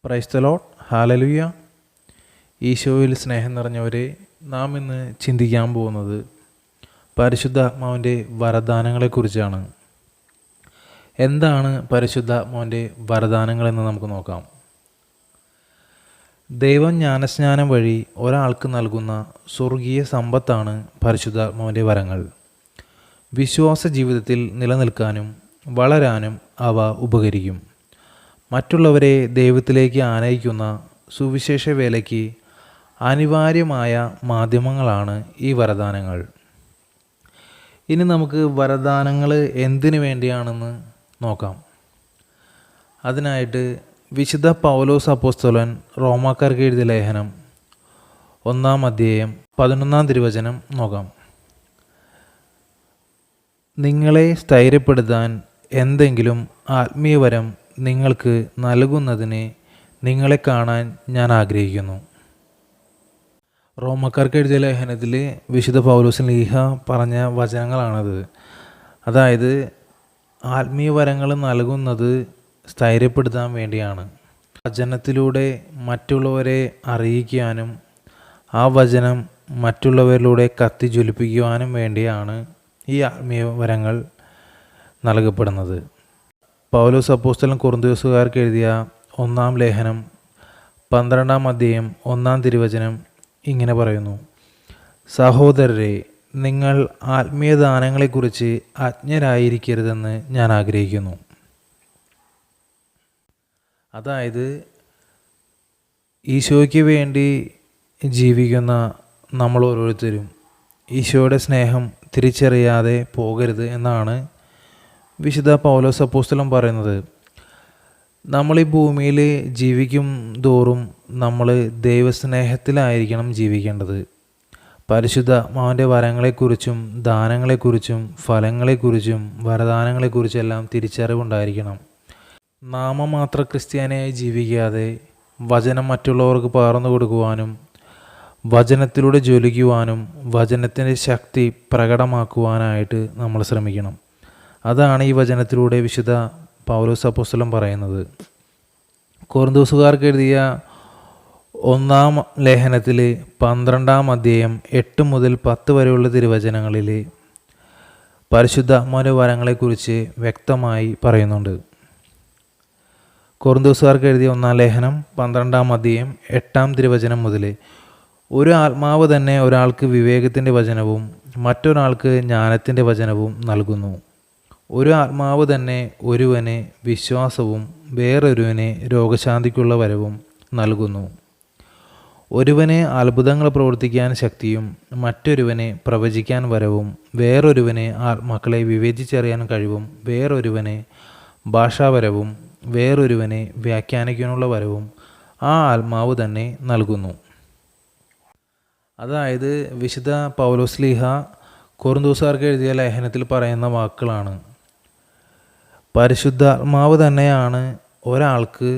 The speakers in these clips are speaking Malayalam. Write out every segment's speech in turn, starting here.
Praise the Lord. ഹല്ലേലൂയ. ഈശോയിൽ സ്നേഹം നിറഞ്ഞവരെ, നാം ഇന്ന് ചിന്തിക്കാൻ പോകുന്നത് പരിശുദ്ധാത്മാവിൻ്റെ വരദാനങ്ങളെക്കുറിച്ചാണ്. എന്താണ് പരിശുദ്ധാത്മാവിൻ്റെ വരദാനങ്ങളെന്ന് നമുക്ക് നോക്കാം. ദൈവം ജ്ഞാനസ്നാനം വഴി ഒരാൾക്ക് നൽകുന്ന സ്വർഗീയ സമ്പത്താണ് പരിശുദ്ധാത്മാവിൻ്റെ വരങ്ങൾ. വിശ്വാസ ജീവിതത്തിൽ നിലനിൽക്കാനും വളരാനും അവ ഉപകരിക്കും. മറ്റുള്ളവരെ ദൈവത്തിലേക്ക് ആനയിക്കുന്ന സുവിശേഷ വേലയ്ക്ക് അനിവാര്യമായ മാധ്യമങ്ങളാണ് ഈ വരദാനങ്ങൾ. ഇനി നമുക്ക് വരദാനങ്ങൾ എന്തിനു വേണ്ടിയാണെന്ന് നോക്കാം. അതിനായിട്ട് വിശുദ്ധ പൗലോസ് അപ്പോസ്തലൻ റോമാക്കാർക്ക് എഴുതിയ ലേഖനം 1-ാം അധ്യായം 11-ാം തിരുവചനം നോക്കാം. നിങ്ങളെ സ്ഥൈര്യപ്പെടുത്താൻ എന്തെങ്കിലും ആത്മീയവരം നിങ്ങൾക്ക് നൽകുന്നതിന് നിങ്ങളെ കാണാൻ ഞാൻ ആഗ്രഹിക്കുന്നു. റോമാക്കാർക്ക് എഴുതിയ ലേഖനത്തിൽ വിശുദ്ധ പൗലോസ് ലീഹ പറഞ്ഞ വചനങ്ങളാണത്. അതായത് ആത്മീയ വരങ്ങൾ നൽകുന്നത് സ്ഥൈര്യപ്പെടുത്താൻ വേണ്ടിയാണ്. വചനത്തിലൂടെ മറ്റുള്ളവരെ അറിയിക്കാനും ആ വചനം മറ്റുള്ളവരിലൂടെ കത്തി ജ്വലിപ്പിക്കുവാനും വേണ്ടിയാണ് ഈ ആത്മീയ വരങ്ങൾ നൽകപ്പെടുന്നത്. പൗലോസ് അപ്പോസ്തലൻ കൊറിന്തോസുകാർക്ക് എഴുതിയ 1-ാം ലേഖനം 12-ാം അധ്യായം 1-ാം തിരുവചനം ഇങ്ങനെ പറയുന്നു: സഹോദരരെ, നിങ്ങൾ ആത്മീയ ദാനങ്ങളെക്കുറിച്ച് അജ്ഞരായിരിക്കരുതെന്ന് ഞാൻ ആഗ്രഹിക്കുന്നു. അതായത് ഈശോയ്ക്ക് വേണ്ടി ജീവിക്കുന്ന നമ്മൾ ഓരോരുത്തരും ഈശോയുടെ സ്നേഹം തിരിച്ചറിയാതെ പോകരുത് എന്നാണ് വിശുദ്ധ പൗലോസ് അപ്പോസ്തലൻ പറയുന്നത്. നമ്മൾ ഈ ഭൂമിയിൽ ജീവിക്കും തോറും നമ്മൾ ദൈവസ്നേഹത്തിലായിരിക്കണം ജീവിക്കേണ്ടത്. പരിശുദ്ധാത്മാവിൻ്റെ വരങ്ങളെക്കുറിച്ചും ദാനങ്ങളെക്കുറിച്ചും ഫലങ്ങളെക്കുറിച്ചും വരദാനങ്ങളെക്കുറിച്ചെല്ലാം തിരിച്ചറിവുണ്ടായിരിക്കണം. നാമമാത്ര ക്രിസ്ത്യാനിയായി ജീവിക്കാതെ വചനം മറ്റുള്ളവർക്ക് പകർന്നു കൊടുക്കുവാനും വചനത്തിലൂടെ ജ്വലിക്കുവാനും വചനത്തിൻ്റെ ശക്തി പ്രകടമാക്കുവാനായിട്ട് നമ്മൾ ശ്രമിക്കണം. അതാണ് ഈ വചനത്തിലൂടെ വിശുദ്ധ പൗലോസ് അപ്പോസ്തലൻ പറയുന്നത്. കൊറിന്തോസുകാർക്ക് എഴുതിയ 1-ാം ലേഖനത്തിൽ 12-ാം അധ്യായം 8 മുതൽ 10 വരെയുള്ള തിരുവചനങ്ങളിൽ പരിശുദ്ധാത്മാവിൻ്റെ വരങ്ങളെക്കുറിച്ച് വ്യക്തമായി പറയുന്നുണ്ട്. കൊറിന്തോസുകാർക്ക് എഴുതിയ 1-ാം ലേഖനം 12-ാം അധ്യായം 8-ാം തിരുവചനം മുതൽ: ഒരു ആത്മാവ് തന്നെ ഒരാൾക്ക് വിവേകത്തിൻ്റെ വചനവും മറ്റൊരാൾക്ക് ജ്ഞാനത്തിൻ്റെ വചനവും നൽകുന്നു. ഒരു ആത്മാവ് തന്നെ ഒരുവനെ വിശ്വാസവും വേറൊരുവനെ രോഗശാന്തിക്കുള്ള വരവും നൽകുന്നു. ഒരുവനെ അത്ഭുതങ്ങൾ പ്രവർത്തിക്കാൻ ശക്തിയും മറ്റൊരുവനെ പ്രവചിക്കാൻ വരവും വേറൊരുവനെ ആത്മാക്കളെ വിവേചിച്ചറിയാൻ കഴിവും വേറൊരുവനെ ഭാഷാവരവും വേറൊരുവനെ വ്യാഖ്യാനിക്കാനുള്ള വരവും ആ ആത്മാവ് തന്നെ നൽകുന്നു. അതായത് വിശുദ്ധ പൗലോസ് ലീഹ കൊറിന്തോസുകാർക്ക് എഴുതിയ ലേഖനത്തിൽ പറയുന്ന വാക്കുകളാണ്. പരിശുദ്ധാത്മാവ് തന്നെയാണ് ഒരാൾക്ക്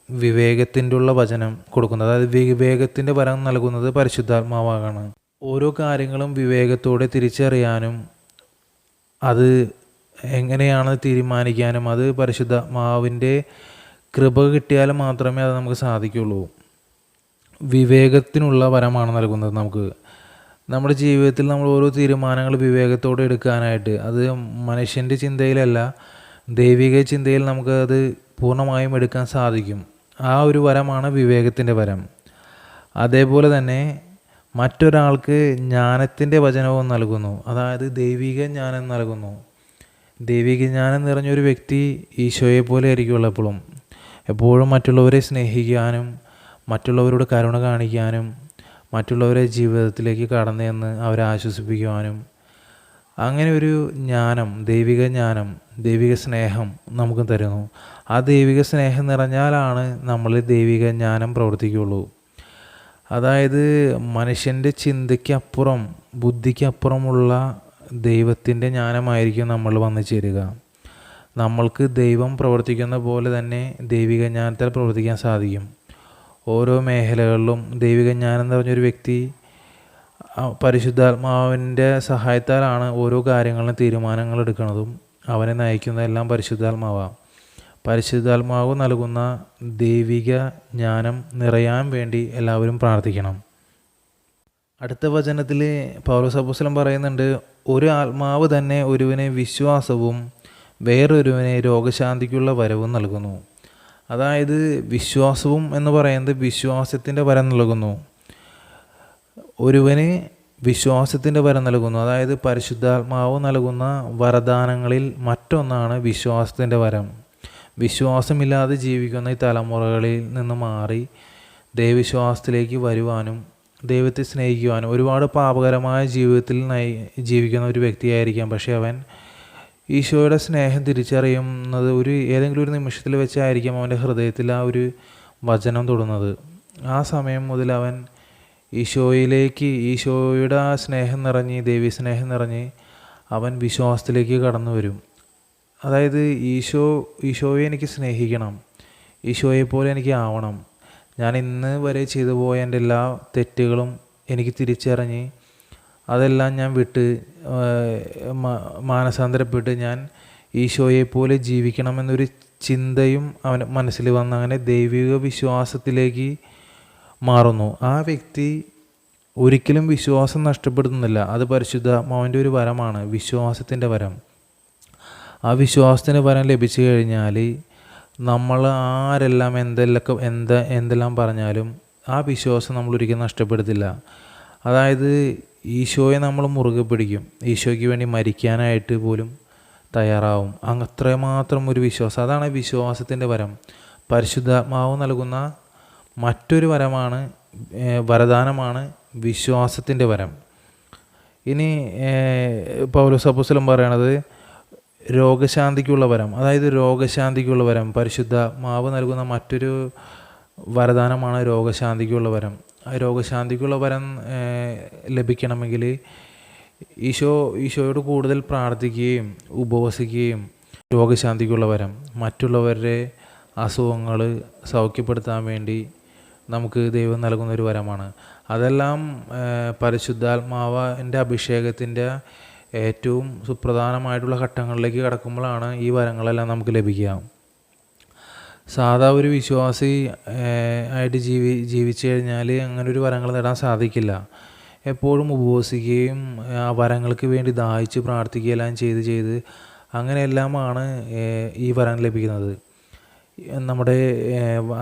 വിവേകത്തിൻ്റെ ഉള്ള വചനം കൊടുക്കുന്നത്. അതായത് വിവേകത്തിൻ്റെ വരം നൽകുന്നത് പരിശുദ്ധാത്മാവാണ്. ഓരോ കാര്യങ്ങളും വിവേകത്തോടെ തിരിച്ചറിയാനും അത് എങ്ങനെയാണ് തീരുമാനിക്കാനും അത് പരിശുദ്ധാത്മാവിൻ്റെ കൃപ കിട്ടിയാൽ മാത്രമേ അത് നമുക്ക് സാധിക്കുള്ളൂ. വിവേകത്തിനുള്ള വരമാണ് നൽകുന്നത്. നമുക്ക് നമ്മുടെ ജീവിതത്തിൽ നമ്മൾ ഓരോ തീരുമാനങ്ങൾ വിവേകത്തോടെ എടുക്കാനായിട്ട്, അത് മനുഷ്യൻ്റെ ചിന്തയിലല്ല ദൈവിക ചിന്തയിൽ നമുക്ക് അത് പൂർണ്ണമായും എടുക്കാൻ സാധിക്കും. ആ ഒരു വരമാണ് വിവേകത്തിൻ്റെ വരം. അതേപോലെ തന്നെ മറ്റൊരാൾക്ക് ജ്ഞാനത്തിൻ്റെ വചനവും നൽകുന്നു. അതായത് ദൈവിക ജ്ഞാനം നൽകുന്നു. ദൈവിക ജ്ഞാനം നിറഞ്ഞൊരു വ്യക്തി ഈശോയെ പോലെ ആയിരിക്കുമല്ലോ എപ്പോഴും മറ്റുള്ളവരെ സ്നേഹിക്കാനും മറ്റുള്ളവരോട് കരുണ കാണിക്കാനും മറ്റുള്ളവരെ ജീവിതത്തിലേക്ക് കടന്നു ചെന്ന് അവരെ ആശ്വസിപ്പിക്കുവാനും അങ്ങനെ ഒരു ജ്ഞാനം, ദൈവിക ജ്ഞാനം, ദൈവിക സ്നേഹം നമുക്ക് തരുന്നു. ആ ദൈവിക സ്നേഹം നിറഞ്ഞാലാണ് നമ്മൾ ദൈവിക ജ്ഞാനം പ്രവർത്തിക്കുകയുള്ളൂ. അതായത് മനുഷ്യൻ്റെ ചിന്തയ്ക്കപ്പുറം ബുദ്ധിക്കപ്പുറമുള്ള ദൈവത്തിൻ്റെ ജ്ഞാനമായിരിക്കും നമ്മൾ വന്നു ചേരുക. നമ്മൾക്ക് ദൈവം പ്രവർത്തിക്കുന്ന പോലെ തന്നെ ദൈവിക ജ്ഞാനത്താൽ പ്രവർത്തിക്കാൻ സാധിക്കും. ഓരോ മേഖലകളിലും ദൈവിക ജ്ഞാനം നിറഞ്ഞൊരു വ്യക്തി പരിശുദ്ധാത്മാവിൻ്റെ സഹായത്താലാണ് ഓരോ കാര്യങ്ങളിലും തീരുമാനങ്ങൾ എടുക്കുന്നതും അവനെ നയിക്കുന്നതെല്ലാം പരിശുദ്ധാത്മാവാണ്. പരിശുദ്ധാത്മാവ് നൽകുന്ന ദൈവിക ജ്ഞാനം നിറയാൻ വേണ്ടി എല്ലാവരും പ്രാർത്ഥിക്കണം. അടുത്ത വചനത്തിൽ പൗലോസ് അപ്പോസ്തലൻ പറയുന്നുണ്ട്, ഒരു ആത്മാവ് തന്നെ ഒരുവനെ വിശ്വാസവും വേറൊരുവനെ രോഗശാന്തിക്കുള്ള വരവും നൽകുന്നു. അതായത് വിശ്വാസവും എന്ന് പറയുന്നത് വിശ്വാസത്തിൻ്റെ വരം നൽകുന്നു. ഒരുവന് വിശ്വാസത്തിൻ്റെ വരം നൽകുന്നു. അതായത് പരിശുദ്ധാത്മാവ് നൽകുന്ന വരദാനങ്ങളിൽ മറ്റൊന്നാണ് വിശ്വാസത്തിൻ്റെ വരം. വിശ്വാസമില്ലാതെ ജീവിക്കുന്ന ഈ തലമുറകളിൽ നിന്ന് മാറി ദൈവവിശ്വാസത്തിലേക്ക് വരുവാനും ദൈവത്തെ സ്നേഹിക്കുവാനും, ഒരുപാട് പാപകരമായ ജീവിതത്തിൽ ജീവിക്കുന്ന ഒരു വ്യക്തിയായിരിക്കാം. പക്ഷേ അവൻ ഈശോയുടെ സ്നേഹം തിരിച്ചറിയുന്നത് ഏതെങ്കിലും ഒരു നിമിഷത്തിൽ വെച്ചായിരിക്കും അവൻ്റെ ഹൃദയത്തിൽ ആ ഒരു വചനം തൊടുന്നത്. ആ സമയം മുതൽ അവൻ ഈശോയുടെ ആ സ്നേഹം നിറഞ്ഞ്, ദൈവീ സ്നേഹം നിറഞ്ഞ് അവൻ വിശ്വാസത്തിലേക്ക് കടന്നു വരും. അതായത് ഈശോയെ എനിക്ക് സ്നേഹിക്കണം, ഈശോയെപ്പോലെ എനിക്ക് ആവണം, ഞാൻ ഇന്ന് വരെ ചെയ്തു പോയ എൻ്റെ എല്ലാ തെറ്റുകളും എനിക്ക് തിരിച്ചറിഞ്ഞ് അതെല്ലാം ഞാൻ വിട്ട് മാനസാന്തരപ്പെട്ട് ഞാൻ ഈശോയെപ്പോലെ ജീവിക്കണമെന്നൊരു ചിന്തയും അവൻ മനസ്സിൽ വന്ന് അങ്ങനെ ദൈവിക വിശ്വാസത്തിലേക്ക് മാറുന്നു. ആ വ്യക്തി ഒരിക്കലും വിശ്വാസം നഷ്ടപ്പെടുത്തുന്നില്ല. അത് പരിശുദ്ധാത്മാവിൻ്റെ ഒരു വരമാണ്, വിശ്വാസത്തിൻ്റെ വരം. ആ വിശ്വാസത്തിൻ്റെ വരം ലഭിച്ചു കഴിഞ്ഞാൽ നമ്മൾ ആരെല്ലാം എന്തെല്ലാം പറഞ്ഞാലും ആ വിശ്വാസം നമ്മൾ ഒരിക്കലും നഷ്ടപ്പെടുത്തില്ല. അതായത് ഈശോയെ നമ്മൾ മുറുകെ പിടിക്കും, ഈശോയ്ക്ക് വേണ്ടി മരിക്കാനായിട്ട് പോലും തയ്യാറാവും. അത്രമാത്രം ഒരു വിശ്വാസം, അതാണ് വിശ്വാസത്തിൻ്റെ വരം. പരിശുദ്ധാത്മാവ് നൽകുന്ന മറ്റൊരു വരദാനമാണ് വിശ്വാസത്തിൻ്റെ വരം. ഇനി പൗലോസ് അപ്പോസ്തലൻ പറയണത് രോഗശാന്തിക്കുള്ള വരം. അതായത് രോഗശാന്തിക്കുള്ള വരം, പരിശുദ്ധാത്മാവ് നൽകുന്ന മറ്റൊരു വരദാനമാണ് രോഗശാന്തിക്കുള്ള വരം. ആ രോഗശാന്തിക്കുള്ള വരം ലഭിക്കണമെങ്കിൽ ഈശോയോട് കൂടുതൽ പ്രാർത്ഥിക്കുകയും ഉപവസിക്കുകയും, രോഗശാന്തിക്കുള്ള വരം മറ്റുള്ളവരുടെ അസുഖങ്ങൾ സൗഖ്യപ്പെടുത്താൻ വേണ്ടി നമുക്ക് ദൈവം നൽകുന്നൊരു വരമാണ്. അതെല്ലാം പരിശുദ്ധാത്മാവിൻ്റെ അഭിഷേകത്തിൻ്റെ ഏറ്റവും സുപ്രധാനമായിട്ടുള്ള ഘട്ടങ്ങളിലേക്ക് കടക്കുമ്പോഴാണ് ഈ വരങ്ങളെല്ലാം നമുക്ക് ലഭിക്കുക. സാധാ ഒരു വിശ്വാസി ആയിട്ട് ജീവിച്ചു കഴിഞ്ഞാൽ അങ്ങനെ ഒരു വരങ്ങൾ നേടാൻ സാധിക്കില്ല. എപ്പോഴും ഉപവസിക്കുകയും ആ വരങ്ങൾക്ക് വേണ്ടി ദാഹിച്ച് പ്രാർത്ഥിക്കുകയെല്ലാം ചെയ്ത് അങ്ങനെയെല്ലാമാണ് ഈ വരം ലഭിക്കുന്നത്. നമ്മുടെ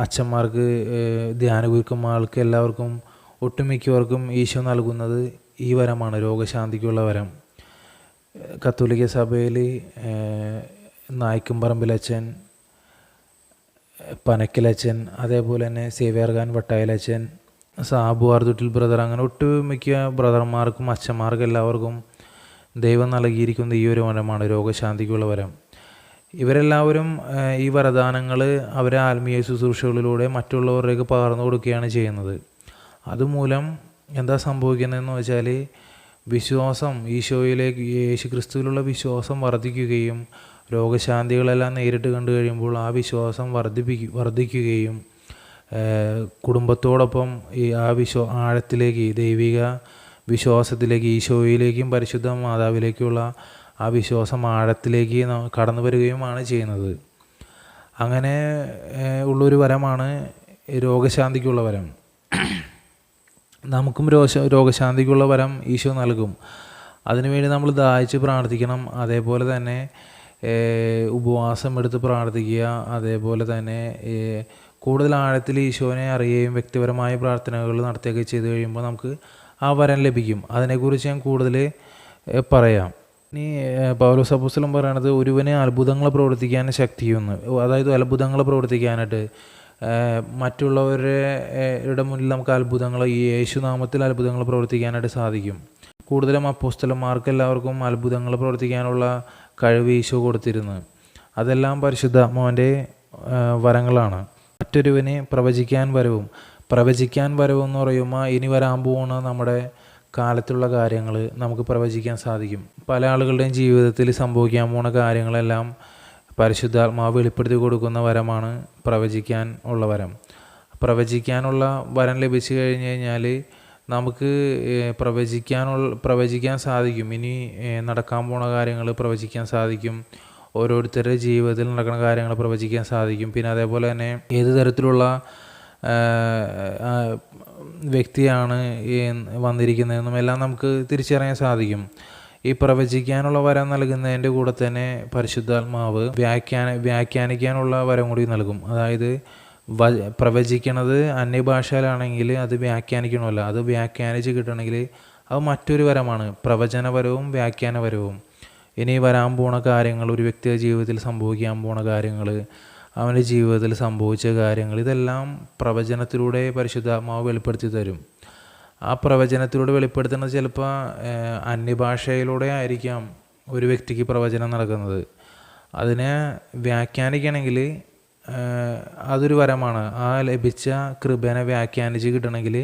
അച്ഛന്മാർക്ക്, ധ്യാനഗുരുക്കന്മാർക്ക് എല്ലാവർക്കും, ഒട്ടുമിക്കവർക്കും ഈശോ നൽകുന്നത് ഈ വരമാണ്, രോഗശാന്തിക്കുള്ള വരം. കത്തോലിക്ക സഭയിൽ നായ്ക്കുംപറമ്പിലച്ഛൻ, പനക്കിലച്ഛൻ, അതേപോലെ തന്നെ സേവ്യർഖാൻ വട്ടായിലച്ഛൻ, സാബു ആർതുട്ടിൽ ബ്രദർ, അങ്ങനെ ഒട്ടുമിക്ക ബ്രദർമാർക്കും അച്ഛന്മാർക്കും എല്ലാവർക്കും ദൈവം നൽകിയിരിക്കുന്ന ഈ ഒരു വരമാണ്, രോഗശാന്തിക്കുള്ള വരം. ഇവരെല്ലാവരും ഈ വരദാനങ്ങൾ അവരെ ആത്മീയ ശുശ്രൂഷകളിലൂടെ മറ്റുള്ളവരിലേക്ക് പകർന്നു കൊടുക്കുകയാണ് ചെയ്യുന്നത്. അതുമൂലം എന്താ സംഭവിക്കുന്നതെന്ന് വെച്ചാൽ വിശ്വാസം, യേശു ക്രിസ്തുവിലുള്ള വിശ്വാസം വർദ്ധിക്കുകയും രോഗശാന്തികളെല്ലാം നേരിട്ട് കണ്ടു കഴിയുമ്പോൾ ആ വിശ്വാസം വർദ്ധിക്കുകയും കുടുംബത്തോടൊപ്പം ആഴത്തിലേക്ക്, ദൈവിക വിശ്വാസത്തിലേക്ക്, ഈശോയിലേക്കും പരിശുദ്ധ മാതാവിലേക്കുള്ള ആ വിശ്വാസം ആഴത്തിലേക്ക് കടന്നു വരികയുമാണ് ചെയ്യുന്നത്. അങ്ങനെ ഉള്ളൊരു വരമാണ് രോഗശാന്തിക്കുള്ള വരം. നമുക്കും രോഗശാന്തിക്കുള്ള വരം ഈശോ നൽകും. അതിനുവേണ്ടി നമ്മൾ ദാഹിച്ച് പ്രാർത്ഥിക്കണം. അതേപോലെ തന്നെ ഉപവാസം എടുത്ത് പ്രാർത്ഥിക്കുക. അതേപോലെ തന്നെ കൂടുതൽ ആഴത്തിൽ ഈശോനെ അറിയുകയും വ്യക്തിപരമായ പ്രാർത്ഥനകൾ നടത്തുകയൊക്കെ ചെയ്ത് കഴിയുമ്പോൾ നമുക്ക് ആ വരം ലഭിക്കും. അതിനെക്കുറിച്ച് ഞാൻ കൂടുതൽ പറയാം. ഇനി പൗലോസ് അപ്പോസ്തലൻ പറയണത് ഒരുവനെ അത്ഭുതങ്ങൾ പ്രവർത്തിക്കാൻ ശക്തിയൊന്ന്, അതായത് അത്ഭുതങ്ങൾ പ്രവർത്തിക്കാനായിട്ട് മറ്റുള്ളവരുടെ മുന്നിൽ നമുക്ക് അത്ഭുതങ്ങൾ, ഈ യേശുനാമത്തിൽ അത്ഭുതങ്ങൾ പ്രവർത്തിക്കാനായിട്ട് സാധിക്കും. കൂടുതലും അപ്പോസ്തലന്മാർക്ക് എല്ലാവർക്കും അത്ഭുതങ്ങൾ പ്രവർത്തിക്കാനുള്ള കഴിവ് ഈശോ കൊടുത്തിരുന്നു. അതെല്ലാം പരിശുദ്ധാത്മാവിൻ്റെ വരങ്ങളാണ്. മറ്റൊരുവനെ പ്രവചിക്കാൻ വരവും എന്ന് പറയുമ്പോൾ ഇനി വരാൻ പോകുന്ന നമ്മുടെ കാലത്തുള്ള കാര്യങ്ങൾ നമുക്ക് പ്രവചിക്കാൻ സാധിക്കും. പല ആളുകളുടെയും ജീവിതത്തിൽ സംഭവിക്കാൻ പോകുന്ന കാര്യങ്ങളെല്ലാം പരിശുദ്ധാത്മാവ് വെളിപ്പെടുത്തി കൊടുക്കുന്ന വരമാണ് പ്രവചിക്കാൻ ഉള്ള വരം. പ്രവചിക്കാനുള്ള വരം ലഭിച്ചു കഴിഞ്ഞ് കഴിഞ്ഞാൽ നമുക്ക് പ്രവചിക്കാൻ സാധിക്കും. ഇനി നടക്കാൻ പോണ കാര്യങ്ങൾ പ്രവചിക്കാൻ സാധിക്കും. ഓരോരുത്തരുടെ ജീവിതത്തിൽ നടക്കുന്ന കാര്യങ്ങൾ പ്രവചിക്കാൻ സാധിക്കും. പിന്നെ അതേപോലെ തന്നെ ഏത് തരത്തിലുള്ള വ്യക്തിയാണ് ഈ വന്നിരിക്കുന്നതെന്നും എല്ലാം നമുക്ക് തിരിച്ചറിയാൻ സാധിക്കും. ഈ പ്രവചിക്കാനുള്ള വരം നൽകുന്നതിൻ്റെ കൂടെ തന്നെ പരിശുദ്ധാത്മാവ് വ്യാഖ്യാനിക്കാനുള്ള വരം കൂടി നൽകും. അതായത് പ്രവചിക്കണത് അന്യഭാഷയിലാണെങ്കിൽ അത് വ്യാഖ്യാനിക്കണമല്ല, അത് വ്യാഖ്യാനിച്ച് കിട്ടണമെങ്കിൽ അത് മറ്റൊരു വരമാണ്, പ്രവചനപരവും വ്യാഖ്യാനപരവും. ഇനി വരാൻ പോണ കാര്യങ്ങൾ, ഒരു വ്യക്തിയുടെ ജീവിതത്തിൽ സംഭവിക്കാൻ പോണ കാര്യങ്ങൾ, അവൻ്റെ ജീവിതത്തിൽ സംഭവിച്ച കാര്യങ്ങൾ, ഇതെല്ലാം പ്രവചനത്തിലൂടെ പരിശുദ്ധാത്മാവ് വെളിപ്പെടുത്തി തരും. ആ പ്രവചനത്തിലൂടെ വെളിപ്പെടുത്തുന്നത് ചിലപ്പോൾ അന്യഭാഷയിലൂടെ ആയിരിക്കാം ഒരു വ്യക്തിക്ക് പ്രവചനം നടക്കുന്നത്. അതിനെ വ്യാഖ്യാനിക്കണമെങ്കിൽ അതൊരു വരമാണ്. ആ ലഭിച്ച കൃപനെ വ്യാഖ്യാനിച്ച് കിട്ടണമെങ്കിൽ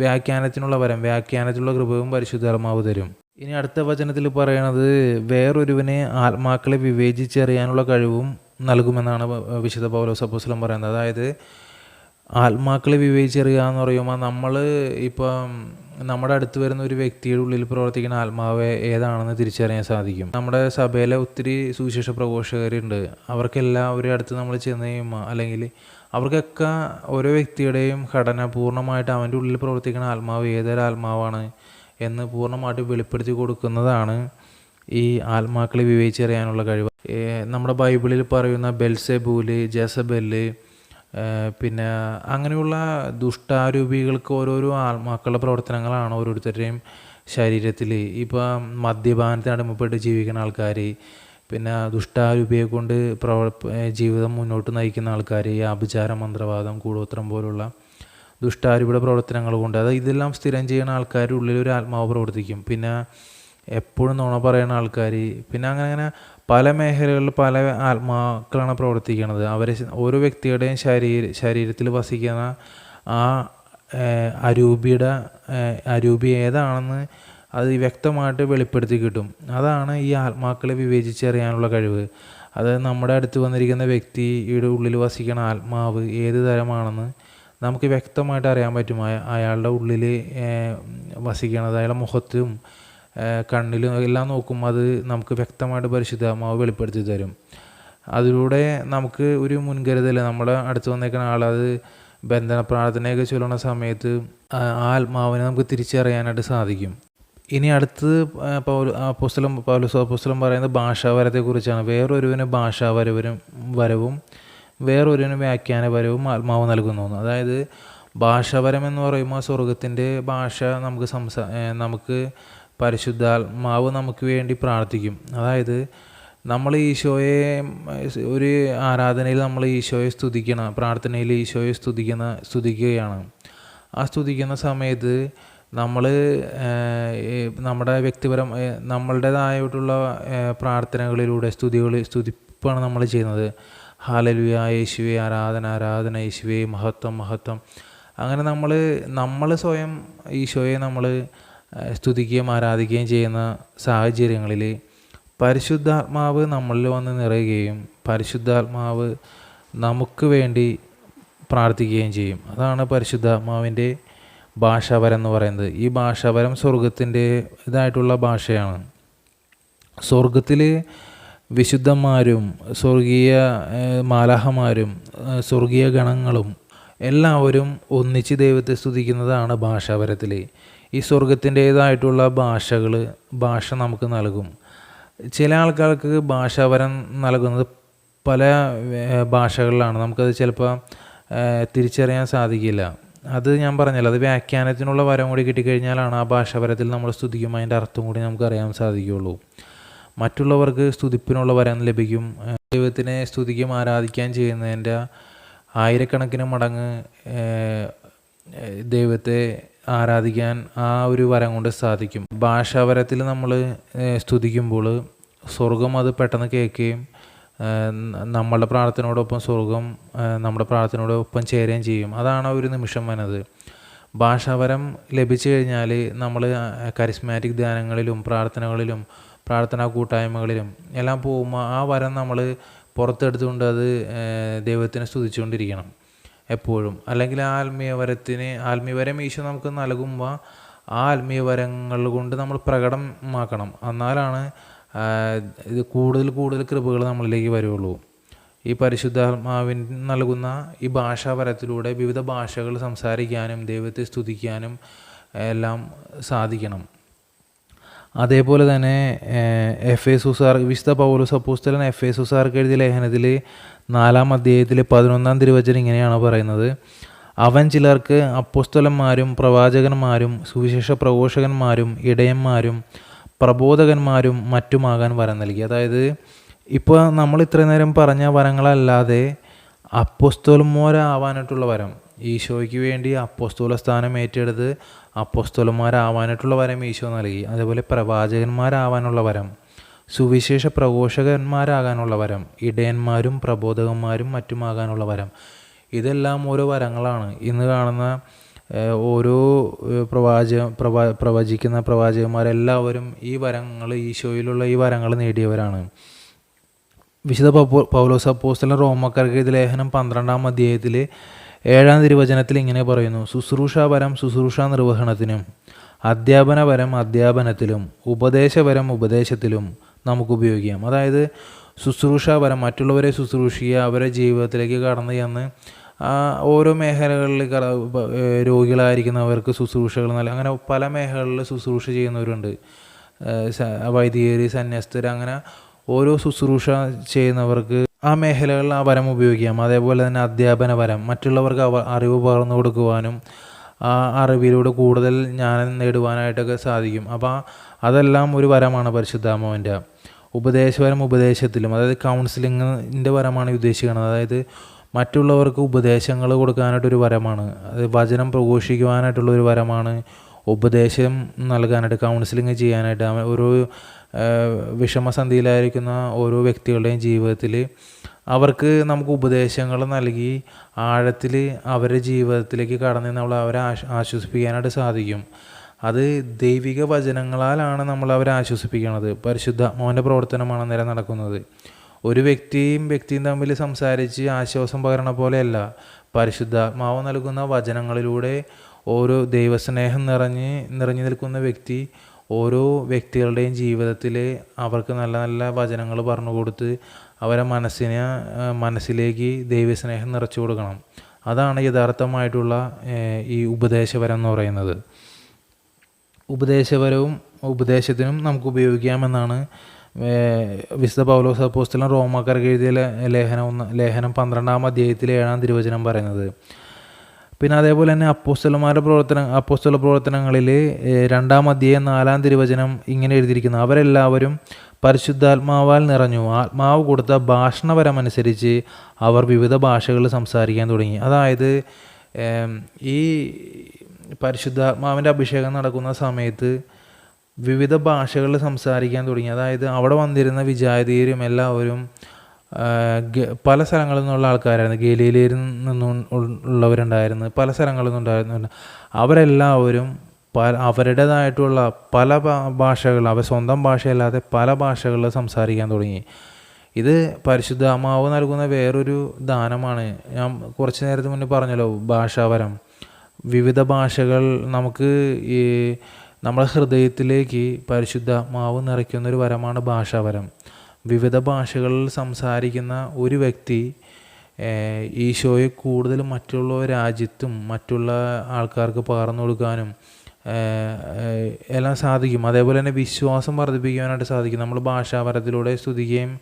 വ്യാഖ്യാനത്തിനുള്ള വരം, വ്യാഖ്യാനത്തിനുള്ള കൃപയും പരിശുദ്ധാത്മാവ് തരും. ഇനി അടുത്ത വചനത്തിൽ പറയണത് വേറൊരുവനെ ആത്മാക്കളെ വിവേചിച്ചറിയാനുള്ള കഴിവും നൽകുമെന്നാണ് വിശുദ്ധ പൗലോസ് അപ്പോസ്തലൻ പറയുന്നത്. അതായത് ആത്മാക്കളെ വിവേചിച്ചറിയുക എന്ന് പറയുമ്പോൾ നമ്മൾ ഇപ്പം നമ്മുടെ അടുത്ത് വരുന്ന ഒരു വ്യക്തിയുടെ ഉള്ളിൽ പ്രവർത്തിക്കുന്ന ആത്മാവ് ഏതാണെന്ന് തിരിച്ചറിയാൻ സാധിക്കും. നമ്മുടെ സഭയിലെ ഒത്തിരി സുവിശേഷ പ്രഘോഷകരുണ്ട്. അവർക്കെല്ലാവരും അടുത്ത് നമ്മൾ ചെന്ന് കഴിയുമ്പോൾ, അല്ലെങ്കിൽ അവർക്കൊക്കെ ഓരോ വ്യക്തിയുടെയും ഘടന പൂർണ്ണമായിട്ട് അവൻ്റെ ഉള്ളിൽ പ്രവർത്തിക്കുന്ന ആത്മാവ് ഏതൊരു ആത്മാവാണ് എന്ന് പൂർണ്ണമായിട്ട് വെളിപ്പെടുത്തി കൊടുക്കുന്നതാണ് ഈ ആത്മാക്കളെ വിവേചിച്ചറിയാനുള്ള കഴിവ്. നമ്മുടെ ബൈബിളിൽ പറയുന്ന ബെൽസെബൂല്, ജസബെല്, പിന്നെ അങ്ങനെയുള്ള ദുഷ്ടാരൂപികൾക്ക് ഓരോരോ ആത്മാക്കളുടെ പ്രവർത്തനങ്ങളാണ് ഓരോരുത്തരുടെയും ശരീരത്തിൽ. ഇപ്പം മദ്യപാനത്തിന് അടിമപ്പെട്ട് ജീവിക്കുന്ന ആൾക്കാർ, പിന്നെ ദുഷ്ടാരൂപിയെ കൊണ്ട് ജീവിതം മുന്നോട്ട് നയിക്കുന്ന ആൾക്കാർ, ഈ ആഭിചാര മന്ത്രവാദം, കൂടോത്രം പോലുള്ള ദുഷ്ടാരൂപിയുടെ പ്രവർത്തനങ്ങൾ കൊണ്ട്, അത് ഇതെല്ലാം സ്ഥിരം ചെയ്യുന്ന ആൾക്കാരുടെ ഉള്ളിൽ ഒരു ആത്മാവ് പ്രവർത്തിക്കും. പിന്നെ എപ്പോഴും നുണ പറയുന്ന ആൾക്കാർ, പിന്നെ അങ്ങനെ പല മേഖലകളിൽ പല ആത്മാക്കളാണ് പ്രവർത്തിക്കുന്നത്. അവരെ ഓരോ വ്യക്തിയുടെയും ശരീരത്തിൽ വസിക്കുന്ന ആ അരൂപി ഏതാണെന്ന് അത് വ്യക്തമായിട്ട് വെളിപ്പെടുത്തി കിട്ടും. അതാണ് ഈ ആത്മാക്കളെ വിവേചിച്ചറിയാനുള്ള കഴിവ്. അത് നമ്മുടെ അടുത്ത് വന്നിരിക്കുന്ന വ്യക്തിയുടെ ഉള്ളിൽ വസിക്കുന്ന ആത്മാവ് ഏത് തരമാണെന്ന് നമുക്ക് വ്യക്തമായിട്ട് അറിയാൻ പറ്റും. അയാളുടെ ഉള്ളിൽ വസിക്കണത്, അയാളുടെ മുഖത്തും കണ്ണിലും എല്ലാം നോക്കുമ്പോൾ അത് നമുക്ക് വ്യക്തമായിട്ട് പരിശുദ്ധാത്മാവ് വെളിപ്പെടുത്തി തരും. അതിലൂടെ നമുക്ക് ഒരു മുൻകരുതൽ, നമ്മുടെ അടുത്ത് വന്നേക്കുന്ന ആളത് ബന്ധന പ്രാർത്ഥനയൊക്കെ ചൊല്ലുന്ന സമയത്ത് ആ ആത്മാവിനെ നമുക്ക് തിരിച്ചറിയാനായിട്ട് സാധിക്കും. ഇനി അടുത്ത് പൗലോസ് അപ്പോസ്തലൻ പറയുന്നത് ഭാഷാവരത്തെക്കുറിച്ചാണ്. വേറൊരുവന് വരവും വേറൊരുവന് വ്യാഖ്യാനപരവും ആത്മാവ് നൽകുന്നു. അതായത് ഭാഷാപരം എന്ന് പറയുമ്പോൾ സ്വർഗത്തിൻ്റെ ഭാഷ നമുക്ക് പരിശുദ്ധാത്മാവ് നമുക്ക് വേണ്ടി പ്രാർത്ഥിക്കും. അതായത് നമ്മൾ ഈശോയെ ഒരു ആരാധനയിൽ നമ്മൾ ഈശോയെ പ്രാർത്ഥനയിൽ ഈശോയെ സ്തുതിക്കുകയാണ്. ആ സ്തുതിക്കുന്ന സമയത്ത് നമ്മൾ നമ്മുടെ നമ്മളുടേതായിട്ടുള്ള പ്രാർത്ഥനകളിലൂടെ സ്തുതിപ്പാണ് നമ്മൾ ചെയ്യുന്നത്. ഹല്ലേലൂയ, യേശുവേ ആരാധന, യേശുവേ മഹത്വം. അങ്ങനെ നമ്മൾ സ്വയം ഈശോയെ നമ്മൾ സ്തുതിക്കുകയും ആരാധിക്കുകയും ചെയ്യുന്ന സാഹചര്യങ്ങളിൽ പരിശുദ്ധാത്മാവ് നമ്മളിൽ വന്ന് നിറയുകയും പരിശുദ്ധാത്മാവ് നമുക്ക് വേണ്ടി പ്രാർത്ഥിക്കുകയും ചെയ്യും. അതാണ് പരിശുദ്ധാത്മാവിൻ്റെ ഭാഷാപരം എന്ന് പറയുന്നത്. ഈ ഭാഷാപരം സ്വർഗത്തിൻ്റെ ഇതായിട്ടുള്ള ഭാഷയാണ്. സ്വർഗത്തിൽ വിശുദ്ധന്മാരും സ്വർഗീയ മാലാഖമാരും സ്വർഗീയ ഗണങ്ങളും എല്ലാവരും ഒന്നിച്ച് ദൈവത്തെ സ്തുതിക്കുന്നതാണ് ഭാഷാപരത്തിൽ. ഈ സ്വർഗത്തിൻ്റേതായിട്ടുള്ള ഭാഷ നമുക്ക് നൽകും. ചില ആൾക്കാർക്ക് ഭാഷാപരം നൽകുന്നത് പല ഭാഷകളിലാണ്. നമുക്കത് ചിലപ്പോൾ തിരിച്ചറിയാൻ സാധിക്കില്ല. അത് ഞാൻ പറഞ്ഞല്ലോ, അത് വ്യാഖ്യാനത്തിനുള്ള വരം കൂടി കിട്ടിക്കഴിഞ്ഞാലാണ് ആ ഭാഷാപരത്തിൽ നമ്മൾ സ്തുതിക്കും അതിൻ്റെ അർത്ഥം കൂടി നമുക്ക് അറിയാൻ സാധിക്കുകയുള്ളൂ. മറ്റുള്ളവർക്ക് സ്തുതിപ്പിനുള്ള വരം ലഭിക്കും. ദൈവത്തിനെ സ്തുതിക്കും ആരാധിക്കാൻ ചെയ്യുന്നതിൻ്റെ ആയിരക്കണക്കിന് മടങ്ങ് ദൈവത്തെ ആരാധിക്കാൻ ആ ഒരു വരം കൊണ്ട് സാധിക്കും. ഭാഷാപരത്തിൽ നമ്മൾ സ്തുതിക്കുമ്പോൾ സ്വർഗം അത് പെട്ടെന്ന് കേൾക്കുകയും നമ്മളുടെ പ്രാർത്ഥനയോടൊപ്പം സ്വർഗം നമ്മുടെ പ്രാർത്ഥനയോടൊപ്പം ചേരുകയും ചെയ്യും. അതാണ് ഒരു നിമിഷം വന്നത്. ഭാഷാപരം ലഭിച്ചു കഴിഞ്ഞാൽ നമ്മൾ കരിസ്മാറ്റിക് ധ്യാനങ്ങളിലും പ്രാർത്ഥനാ കൂട്ടായ്മകളിലും എല്ലാം പോകുമ്പോൾ ആ വരം നമ്മൾ പുറത്തെടുത്തുകൊണ്ട് അത് ദൈവത്തിനെ സ്തുതിച്ചുകൊണ്ടിരിക്കണം എപ്പോഴും. അല്ലെങ്കിൽ ആ ആത്മീയവരം ഈശോ നമുക്ക് നൽകുമ്പോൾ ആ ആത്മീയവരങ്ങൾ കൊണ്ട് നമ്മൾ പ്രകടമാക്കണം. എന്നാലാണ് ഇത് കൂടുതൽ കൂടുതൽ കൃപകൾ നമ്മളിലേക്ക് വരുള്ളൂ. ഈ പരിശുദ്ധാത്മാവിൻ നൽകുന്ന ഈ ഭാഷാപരത്തിലൂടെ വിവിധ ഭാഷകൾ സംസാരിക്കാനും ദൈവത്തെ സ്തുതിക്കാനും എല്ലാം സാധിക്കണം. അതേപോലെ തന്നെ എഫേസുസാർ വിശുദ്ധ പൗലോസ് അപ്പോസ്തലൻ എഫേസുസാർക്ക് എഴുതിയ ലേഖനത്തിൽ 4-ാം അധ്യായത്തിൽ 11-ാം തിരുവചനം ഇങ്ങനെയാണ് പറയുന്നത്: അവൻ ചിലർക്ക് അപ്പോസ്തലന്മാരും പ്രവാചകന്മാരും സുവിശേഷ പ്രഘോഷകന്മാരും ഇടയന്മാരും പ്രബോധകന്മാരും മറ്റുമാകാൻ വരം നൽകി. അതായത് ഇപ്പോൾ നമ്മൾ ഇത്രയും നേരം പറഞ്ഞ വരങ്ങളല്ലാതെ അപ്പോസ്തലന്മാരാവാനായിട്ടുള്ള വരം, ഈശോയ്ക്ക് വേണ്ടി അപ്പോസ്തല സ്ഥാനം ഏറ്റെടുത്ത് അപ്പോസ്തലന്മാരാവാനായിട്ടുള്ള വരം ഈശോ നൽകി. അതേപോലെ പ്രവാചകന്മാരാവാനുള്ള വരം, സുവിശേഷ പ്രഘോഷകന്മാരാകാനുള്ള വരം, ഇടയന്മാരും പ്രബോധകന്മാരും മറ്റുമാകാനുള്ള വരം. ഇതെല്ലാം ഓരോ വരങ്ങളാണ്. ഇന്ന് കാണുന്ന ഓരോ പ്രവചിക്കുന്ന പ്രവാചകന്മാരെല്ലാവരും ഈ വരങ്ങൾ, ഈശോയിലുള്ള ഈ വരങ്ങൾ നേടിയവരാണ്. വിശുദ്ധ പൗലോസ് അപ്പോസ്തലൻ റോമക്കാർക്ക് എഴുതിയ ലേഖനം 12-ാം അധ്യായത്തിൽ 7-ാം തിരുവചനത്തിൽ ഇങ്ങനെ പറയുന്നു: ശുശ്രൂഷാപരം ശുശ്രൂഷ നിർവഹണത്തിനും അധ്യാപനപരം അധ്യാപനത്തിലും ഉപദേശപരം ഉപദേശത്തിലും നമുക്ക് ഉപയോഗിക്കാം. അതായത് ശുശ്രൂഷാപരം, മറ്റുള്ളവരെ ശുശ്രൂഷിക്കുക, അവരുടെ ജീവിതത്തിലേക്ക് കടന്നു ചെന്ന് ഓരോ മേഖലകളിൽ രോഗികളായിരിക്കുന്നവർക്ക് ശുശ്രൂഷകൾ നൽകുക. അങ്ങനെ പല മേഖലകളിൽ ശുശ്രൂഷ ചെയ്യുന്നവരുണ്ട്. വൈദികർ, സന്യസ്തർ, അങ്ങനെ ഓരോ ശുശ്രൂഷ ചെയ്യുന്നവർക്ക് ആ മേഖലകളിൽ ആ വരം ഉപയോഗിക്കാം. അതേപോലെ തന്നെ അധ്യാപനപരം, മറ്റുള്ളവർക്ക് അറിവ് പകർന്നു കൊടുക്കുവാനും ആ അറിവിലൂടെ കൂടുതൽ ജ്ഞാനം നേടുവാനായിട്ടൊക്കെ സാധിക്കും. അപ്പോൾ അതെല്ലാം ഒരു വരമാണ് പരിശുദ്ധാത്മാവിൻ്റെ. ഉപദേശപരം ഉപദേശത്തിലും, അതായത് കൗൺസിലിങ്ങിൻ്റെ വരമാണ് ഉദ്ദേശിക്കുന്നത്. അതായത് മറ്റുള്ളവർക്ക് ഉപദേശങ്ങൾ കൊടുക്കാനായിട്ടൊരു വരമാണ്, അത് വചനം പ്രഘോഷിക്കുവാനായിട്ടുള്ളൊരു വരമാണ്, ഉപദേശം നൽകാനായിട്ട്, കൗൺസിലിങ് ചെയ്യാനായിട്ട്. ഓരോ വിഷമസന്ധിയിലായിരിക്കുന്ന ഓരോ വ്യക്തികളുടെയും ജീവിതത്തിൽ അവർക്ക് നമുക്ക് ഉപദേശങ്ങൾ നൽകി ആഴത്തിൽ അവരുടെ ജീവിതത്തിലേക്ക് കടന്ന് നമ്മൾ അവരെ ആശ്വസിപ്പിക്കാനായിട്ട് സാധിക്കും. അത് ദൈവിക വചനങ്ങളാലാണ് നമ്മൾ അവരെ ആശ്വസിപ്പിക്കുന്നത്. പരിശുദ്ധാത്മാവിൻ്റെ പ്രവർത്തനമാണ് അന്നേരം നടക്കുന്നത്. ഒരു വ്യക്തിയും തമ്മിൽ സംസാരിച്ച് ആശ്വാസം പകരണ പോലെയല്ല, പരിശുദ്ധാത്മാവ് നൽകുന്ന വചനങ്ങളിലൂടെ ഓരോ ദൈവസ്നേഹം നിറഞ്ഞു നിൽക്കുന്ന വ്യക്തി ഓരോ വ്യക്തികളുടെയും ജീവിതത്തിൽ അവർക്ക് നല്ല നല്ല വചനങ്ങൾ പറഞ്ഞു കൊടുത്ത് അവരെ മനസ്സിലേക്ക് ദൈവസ്നേഹം നിറച്ചു കൊടുക്കണം. അതാണ് യഥാർത്ഥമായിട്ടുള്ള ഈ ഉപദേശപരം എന്ന് പറയുന്നത്. ഉപദേശപരവും ഉപദേശത്തിനും നമുക്ക് ഉപയോഗിക്കാമെന്നാണ് വിശുദ്ധ പൗലോസ് അപ്പോസ്തലൻ റോമാക്കാർക്ക് എഴുതിയ ലേഖനം 12-ാം അധ്യായത്തിൽ 7-ാം തിരുവചനം പറയുന്നത്. പിന്നെ അതേപോലെ തന്നെ അപ്പോസ്തല പ്രവർത്തനങ്ങളിൽ 2-ാം അധ്യായം 4-ാം തിരുവചനം ഇങ്ങനെ എഴുതിയിരിക്കുന്നു: അവരെല്ലാവരും പരിശുദ്ധാത്മാവാൽ നിറഞ്ഞു, ആത്മാവ് കൊടുത്ത ഭാഷണപരമനുസരിച്ച് അവർ വിവിധ ഭാഷകൾ സംസാരിക്കാൻ തുടങ്ങി. അതായത് ഈ പരിശുദ്ധാത്മാവിൻ്റെ അഭിഷേകം നടക്കുന്ന സമയത്ത് വിവിധ ഭാഷകളിൽ സംസാരിക്കാൻ തുടങ്ങി. അതായത് അവിടെ വന്നിരുന്ന വിജാതീയരും എല്ലാവരും പല സ്ഥലങ്ങളിൽ നിന്നുള്ള ആൾക്കാരായിരുന്നു. ഗലീലയിൽ നിന്നും ഉള്ളവരുണ്ടായിരുന്നു, പല സ്ഥലങ്ങളിൽ നിന്നുണ്ടായിരുന്നു. അവരെല്ലാവരും അവരുടേതായിട്ടുള്ള പല ഭാഷകൾ, അവർ സ്വന്തം ഭാഷയല്ലാതെ പല ഭാഷകളിൽ സംസാരിക്കാൻ തുടങ്ങി. ഇത് പരിശുദ്ധാത്മാവ് നൽകുന്ന വേറൊരു ദാനമാണ്. ഞാൻ കുറച്ച് നേരത്തെ മുന്നേ പറഞ്ഞല്ലോ, ഭാഷാവരം. വിവിധ ഭാഷകൾ നമുക്ക് ഈ നമ്മുടെ ഹൃദയത്തിലേക്ക് പരിശുദ്ധാത്മാവ് നിറയ്ക്കുന്നൊരു വരമാണ് ഭാഷാവരം. വിവിധ ഭാഷകളിൽ സംസാരിക്കുന്ന ഒരു വ്യക്തി ഈശോയെ കൂടുതൽ മറ്റുള്ള രാജ്യത്തും മറ്റുള്ള ആൾക്കാർക്ക് പകർന്നു കൊടുക്കാനും എല്ലാം സാധിക്കും. അതേപോലെ തന്നെ വിശ്വാസം വർദ്ധിപ്പിക്കുവാനായിട്ട് സാധിക്കും. നമ്മൾ ഭാഷാപരത്തിലൂടെ സ്തുതിക്കുകയും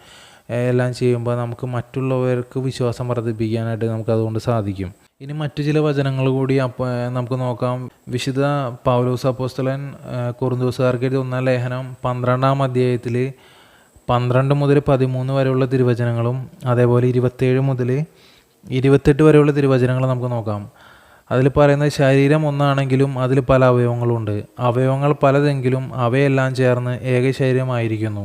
എല്ലാം ചെയ്യുമ്പോൾ നമുക്ക് മറ്റുള്ളവർക്ക് വിശ്വാസം വർദ്ധിപ്പിക്കാനായിട്ട് നമുക്കതുകൊണ്ട് സാധിക്കും. ഇനി മറ്റു ചില വചനങ്ങൾ കൂടി നമുക്ക് നോക്കാം. വിശുദ്ധ പൗലോസ് അപ്പോസ്തലൻ കൊറിന്തോസുകാർക്ക് എഴുതിയ 1-ാം ലേഖനം 12-ാം അധ്യായത്തിൽ 12 മുതൽ 13 വരെയുള്ള തിരുവചനങ്ങളും അതേപോലെ 27 മുതൽ 28 വരെയുള്ള തിരുവചനങ്ങളും നമുക്ക് നോക്കാം. അതിൽ പറയുന്നത്, ശരീരം ഒന്നാണെങ്കിലും അതിൽ പല അവയവങ്ങളുണ്ട്, അവയവങ്ങൾ പലതെങ്കിലും അവയെല്ലാം ചേർന്ന് ഏക ശരീരമായിരിക്കുന്നു.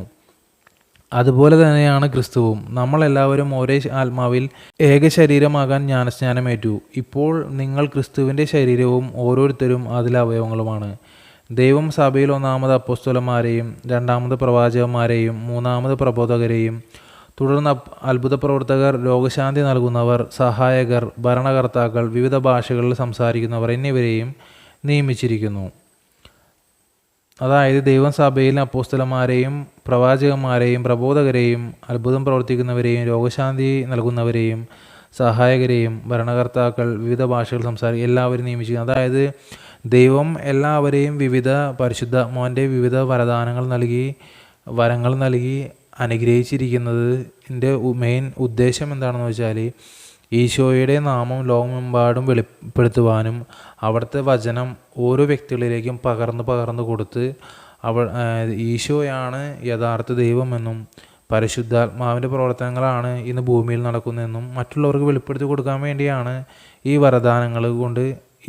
അതുപോലെ തന്നെയാണ് ക്രിസ്തുവും. നമ്മളെല്ലാവരും ഒരേ ആത്മാവിൽ ഏക ശരീരമാകാൻ ജ്ഞാനസ്നാനമേറ്റു. ഇപ്പോൾ നിങ്ങൾ ക്രിസ്തുവിൻ്റെ ശരീരവും ഓരോരുത്തരും അതിലെ അവയവങ്ങളുമാണ്. ദൈവം സഭയിൽ 1-ാമത് അപ്പോസ്തലന്മാരെയും 2-ാമത് പ്രവാചകന്മാരെയും 3-ാമത് പ്രബോധകരെയും തുടർന്ന് അത്ഭുത പ്രവർത്തകർ, രോഗശാന്തി നൽകുന്നവർ, സഹായകർ, ഭരണകർത്താക്കൾ, വിവിധ ഭാഷകളിൽ സംസാരിക്കുന്നവർ എന്നിവരെയും നിയമിച്ചിരിക്കുന്നു. അതായത് ദൈവം സഭയിൽ അപ്പോസ്തലന്മാരെയും പ്രവാചകന്മാരെയും പ്രബോധകരെയും അത്ഭുതം പ്രവർത്തിക്കുന്നവരെയും രോഗശാന്തി നൽകുന്നവരെയും സഹായകരെയും ഭരണകർത്താക്കൾ വിവിധ ഭാഷകൾ സംസാരിക്കും എല്ലാവരും നിയമിച്ചിരിക്കുന്നു. അതായത് ദൈവം എല്ലാവരെയും വിവിധ പരിശുദ്ധാത്മാവിൻ്റെ വിവിധ വരങ്ങൾ നൽകി അനുഗ്രഹിച്ചിരിക്കുന്നതിൻ്റെ മെയിൻ ഉദ്ദേശം എന്താണെന്ന് വെച്ചാൽ ഈശോയുടെ നാമം ലോകമെമ്പാടും വെളിപ്പെടുത്തുവാനും അവിടുത്തെ വചനം ഓരോ വ്യക്തികളിലേക്കും പകർന്നു കൊടുത്ത് ഈശോയാണ് യഥാർത്ഥ ദൈവമെന്നും പരിശുദ്ധാത്മാവിൻ്റെ പ്രവർത്തനങ്ങളാണ് ഇന്ന് ഭൂമിയിൽ നടക്കുന്നതെന്നും മറ്റുള്ളവർക്ക് വെളിപ്പെടുത്തി കൊടുക്കാൻ വേണ്ടിയാണ് ഈ വരദാനങ്ങൾ കൊണ്ട്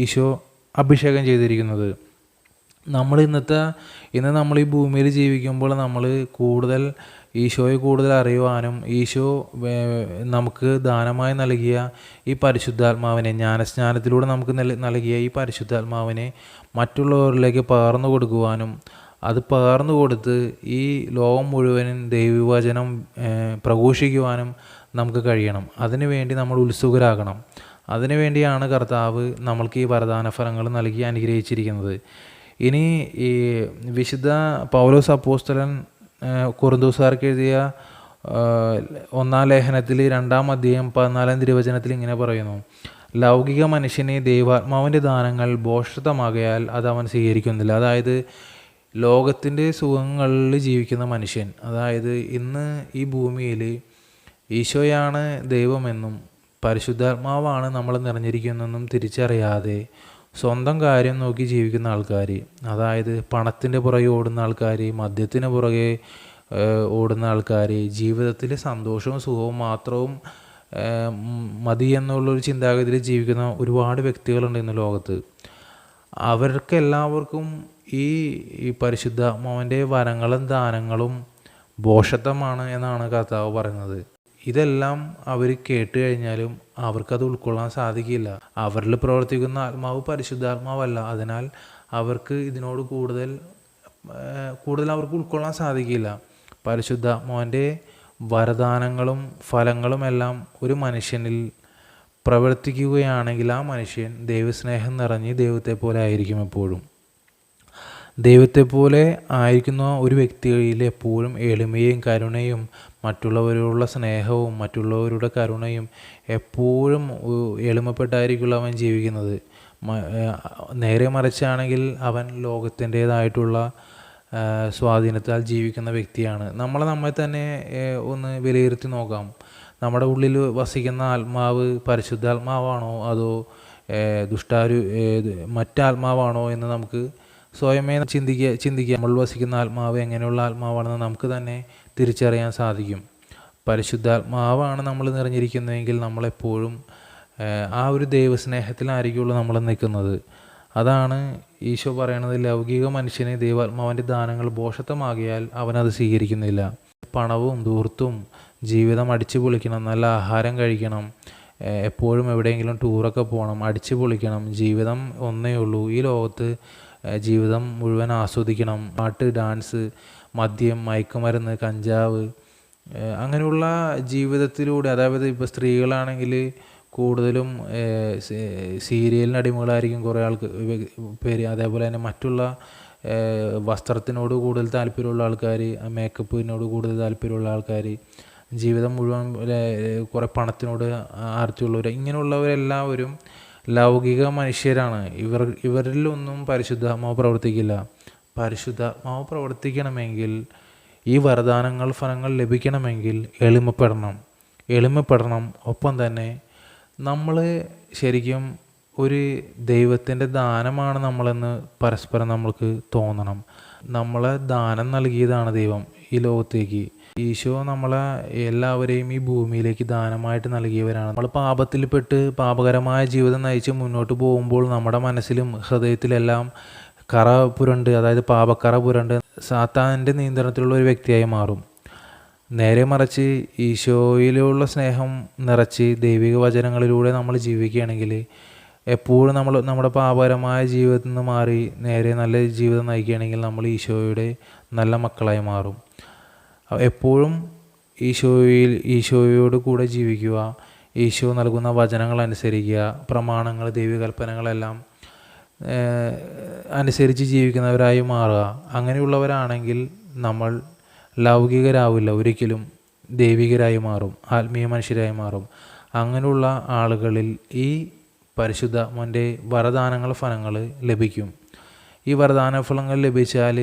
ഈശോ അഭിഷേകം ചെയ്തിരിക്കുന്നത്. ഇന്ന് നമ്മൾ ഈ ഭൂമിയിൽ ജീവിക്കുമ്പോൾ നമ്മൾ കൂടുതൽ ഈശോയെ കൂടുതൽ അറിയുവാനും ഈശോ നമുക്ക് ദാനമായി നൽകിയ ഈ പരിശുദ്ധാത്മാവിനെ ജ്ഞാനസ്നാനത്തിലൂടെ നമുക്ക് നൽകിയ ഈ പരിശുദ്ധാത്മാവിനെ മറ്റുള്ളവരിലേക്ക് പകർന്നു കൊടുക്കുവാനും അത് പകർന്നു കൊടുത്ത് ഈ ലോകം മുഴുവനും ദൈവവചനം പ്രഘോഷിക്കുവാനും നമുക്ക് കഴിയണം. അതിനുവേണ്ടി നമ്മൾ ഉത്സുകരാകണം. അതിനുവേണ്ടിയാണ് കർത്താവ് നമ്മൾക്ക് ഈ വരദാന ഫലങ്ങൾ നൽകി അനുഗ്രഹിച്ചിരിക്കുന്നത്. ഇനി ഈ വിശുദ്ധ പൗലോസ് അപ്പോസ്തലൻ കൊറിന്തോസുകാർക്ക് എഴുതിയ 1-ാം ലേഖനത്തിൽ 2-ാം അധ്യായം 14-ാം തിരുവചനത്തിൽ ഇങ്ങനെ പറയുന്നു: ലൗകിക മനുഷ്യനെ ദൈവാത്മാവിൻ്റെ ദാനങ്ങൾ ഭോഷത്വമാകയാൽ അത് അവൻ സ്വീകരിക്കുന്നില്ല. അതായത് ലോകത്തിൻ്റെ സുഖങ്ങളിൽ ജീവിക്കുന്ന മനുഷ്യൻ, അതായത് ഇന്ന് ഈ ഭൂമിയിൽ ഈശോയാണ് ദൈവമെന്നും പരിശുദ്ധാത്മാവാണ് നമ്മൾ നിറഞ്ഞിരിക്കുന്നതെന്നും തിരിച്ചറിയാതെ സ്വന്തം കാര്യം നോക്കി ജീവിക്കുന്ന ആൾക്കാർ, അതായത് പണത്തിൻ്റെ പുറകെ ഓടുന്ന ആൾക്കാർ, മദ്യത്തിന് പുറകെ ഓടുന്ന ആൾക്കാർ, ജീവിതത്തിൽ സന്തോഷവും സുഖവും മാത്രവും മതി എന്നുള്ളൊരു ചിന്താഗതിയിൽ ജീവിക്കുന്ന ഒരുപാട് വ്യക്തികളുണ്ട് ഇന്ന് ലോകത്ത്. അവർക്കെല്ലാവർക്കും ഈ പരിശുദ്ധാത്മാവിൻ്റെ വരങ്ങളും ദാനങ്ങളും ഭോഷത്വമാണ് എന്നാണ് കർത്താവ് പറയുന്നത്. ഇതെല്ലാം അവർ കേട്ട് കഴിഞ്ഞാലും അവർക്കത് ഉൾക്കൊള്ളാൻ സാധിക്കില്ല. അവരിൽ പ്രവർത്തിക്കുന്ന ആത്മാവ് പരിശുദ്ധാത്മാവല്ല. അതിനാൽ അവർക്ക് ഇതിനോട് കൂടുതൽ അവർക്ക് ഉൾക്കൊള്ളാൻ സാധിക്കില്ല. പരിശുദ്ധാത്മാവിൻ്റെ വരദാനങ്ങളും ഫലങ്ങളും എല്ലാം ഒരു മനുഷ്യനിൽ പ്രവർത്തിക്കുകയാണെങ്കിൽ ആ മനുഷ്യൻ ദൈവസ്നേഹം നിറഞ്ഞ് ദൈവത്തെ പോലെ ആയിരിക്കും എപ്പോഴും. ദൈവത്തെ പോലെ ആയിരിക്കുന്ന ഒരു വ്യക്തിയിൽ എപ്പോഴും എളിമയും കരുണയും മറ്റുള്ളവരോടുള്ള സ്നേഹവും മറ്റുള്ളവരുടെ കരുണയും എപ്പോഴും എളിമപ്പെട്ടായിരിക്കുമല്ലോ അവൻ ജീവിക്കുന്നത്. നേരെ മറിച്ചാണെങ്കിൽ അവൻ ലോകത്തിൻ്റേതായിട്ടുള്ള സ്വാധീനത്താൽ ജീവിക്കുന്ന വ്യക്തിയാണ്. നമ്മെ തന്നെ ഒന്ന് വിലയിരുത്തി നോക്കാം. നമ്മുടെ ഉള്ളിൽ വസിക്കുന്ന ആത്മാവ് പരിശുദ്ധാത്മാവാണോ അതോ മറ്റാത്മാവാണോ എന്ന് നമുക്ക് സ്വയമേ ചിന്തിക്കുക. നമ്മൾ വസിക്കുന്ന ആത്മാവ് എങ്ങനെയുള്ള ആത്മാവാണെന്ന് നമുക്ക് തന്നെ തിരിച്ചറിയാൻ സാധിക്കും. പരിശുദ്ധാത്മാവാണ് നമ്മൾ നിറഞ്ഞിരിക്കുന്നതെങ്കിൽ നമ്മളെപ്പോഴും ആ ഒരു ദൈവസ്നേഹത്തിലായിരിക്കുള്ളൂ നമ്മൾ നിൽക്കുന്നത്. അതാണ് ഈശോ പറയണത്: ലൗകിക മനുഷ്യനെ ദൈവാത്മാവിൻ്റെ ദാനങ്ങൾ ഭോഷത്വമാകിയാൽ അവനത് സ്വീകരിക്കുന്നില്ല. പണവും ധൂർത്തും ജീവിതം അടിച്ചു പൊളിക്കണം, നല്ല ആഹാരം കഴിക്കണം, എപ്പോഴും എവിടെയെങ്കിലും ടൂറൊക്കെ പോകണം, അടിച്ചു പൊളിക്കണം. ജീവിതം ഒന്നേ ഉള്ളൂ ഈ ലോകത്ത്. ജീവിതം മുഴുവൻ ആസ്വദിക്കണം. പാട്ട്, ഡാൻസ്, മദ്യം, മയക്കുമരുന്ന്, കഞ്ചാവ്, അങ്ങനെയുള്ള ജീവിതത്തിലൂടെ, അതായത് ഇപ്പോൾ സ്ത്രീകളാണെങ്കിൽ കൂടുതലും സീരിയലിന് അടിമകളായിരിക്കും കുറേ പേര്. അതേപോലെ തന്നെ മറ്റുള്ള വസ്ത്രത്തിനോട് കൂടുതൽ താല്പര്യമുള്ള ആൾക്കാർ, മേക്കപ്പിനോട് കൂടുതൽ താല്പര്യമുള്ള ആൾക്കാർ, ജീവിതം മുഴുവൻ കുറേ പണത്തിനോട് ആർത്തിയുള്ളവർ, ഇങ്ങനെയുള്ളവരെല്ലാവരും ലൗകിക മനുഷ്യരാണ്. ഇവരിലൊന്നും പരിശുദ്ധാത്മാവ് പ്രവർത്തിക്കില്ല. പരിശുദ്ധാത്മാവ് പ്രവർത്തിക്കണമെങ്കിൽ, ഈ വരദാനങ്ങൾ ഫലങ്ങൾ ലഭിക്കണമെങ്കിൽ എളിമപ്പെടണം. ഒപ്പം തന്നെ നമ്മൾ ശരിക്കും ഒരു ദൈവത്തിൻ്റെ ദാനമാണ് നമ്മളെന്ന് പരസ്പരം നമ്മൾക്ക് തോന്നണം. നമ്മളെ ദാനം നൽകിയതാണ് ദൈവം ഈ ലോകത്തേക്ക്. ഈശോ നമ്മളെ എല്ലാവരെയും ഈ ഭൂമിയിലേക്ക് ദാനമായിട്ട് നൽകിയവരാണ്. നമ്മൾ പാപത്തിൽപ്പെട്ട് പാപകരമായ ജീവിതം നയിച്ച് മുന്നോട്ട് പോകുമ്പോൾ നമ്മുടെ മനസ്സിലും ഹൃദയത്തിലെല്ലാം കറ പുരണ്ട്, അതായത് പാപക്കറ പുരണ്ട് സാത്താൻ്റെ നിയന്ത്രണത്തിലുള്ള ഒരു വ്യക്തിയായി മാറും. നേരെ മറിച്ച് ഈശോയിലുള്ള സ്നേഹം നിറച്ച് ദൈവിക വചനങ്ങളിലൂടെ നമ്മൾ ജീവിക്കുകയാണെങ്കിൽ എപ്പോഴും നമ്മുടെ പാപകരമായ ജീവിതത്തിൽ നിന്ന് മാറി നേരെ നല്ല ജീവിതം നയിക്കുകയാണെങ്കിൽ നമ്മൾ ഈശോയുടെ നല്ല മക്കളായി മാറും. എപ്പോഴും ഈശോയോട് കൂടെ ജീവിക്കുക, ഈശോ നൽകുന്ന വചനങ്ങൾ അനുസരിക്കുക, പ്രമാണങ്ങൾ, ദൈവകൽപ്പനകളെല്ലാം അനുസരിച്ച് ജീവിക്കുന്നവരായി മാറുക. അങ്ങനെയുള്ളവരാണെങ്കിൽ നമ്മൾ ലൗകികരാവില്ല, ഒരിക്കലും ദൈവികരായി മാറും, ആത്മീയ മനുഷ്യരായി മാറും. അങ്ങനെയുള്ള ആളുകളിൽ ഈ പരിശുദ്ധ മോൻ്റെ വരദാനങ്ങൾ ഫലങ്ങൾ ലഭിക്കും. ഈ വരദാന ഫലങ്ങൾ ലഭിച്ചാൽ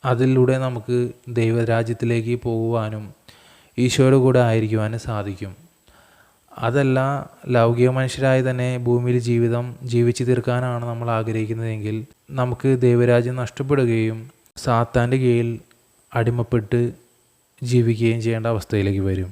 അതിലൂടെ നമുക്ക് ദൈവരാജ്യത്തിലേക്ക് പോകുവാനും ഈശോയുടെ കൂടെ ആയിരിക്കുവാനും സാധിക്കും. അതല്ല, ലൗകിക മനുഷ്യരായി തന്നെ ഭൂമിയിൽ ജീവിതം ജീവിച്ചു തീർക്കാനാണ് നമ്മൾ ആഗ്രഹിക്കുന്നതെങ്കിൽ നമുക്ക് ദൈവരാജ്യം നഷ്ടപ്പെടുകയും സാത്താൻ്റെ കീഴിൽ അടിമപ്പെട്ട് ജീവിക്കുകയും ചെയ്യേണ്ട അവസ്ഥയിലേക്ക് വരും.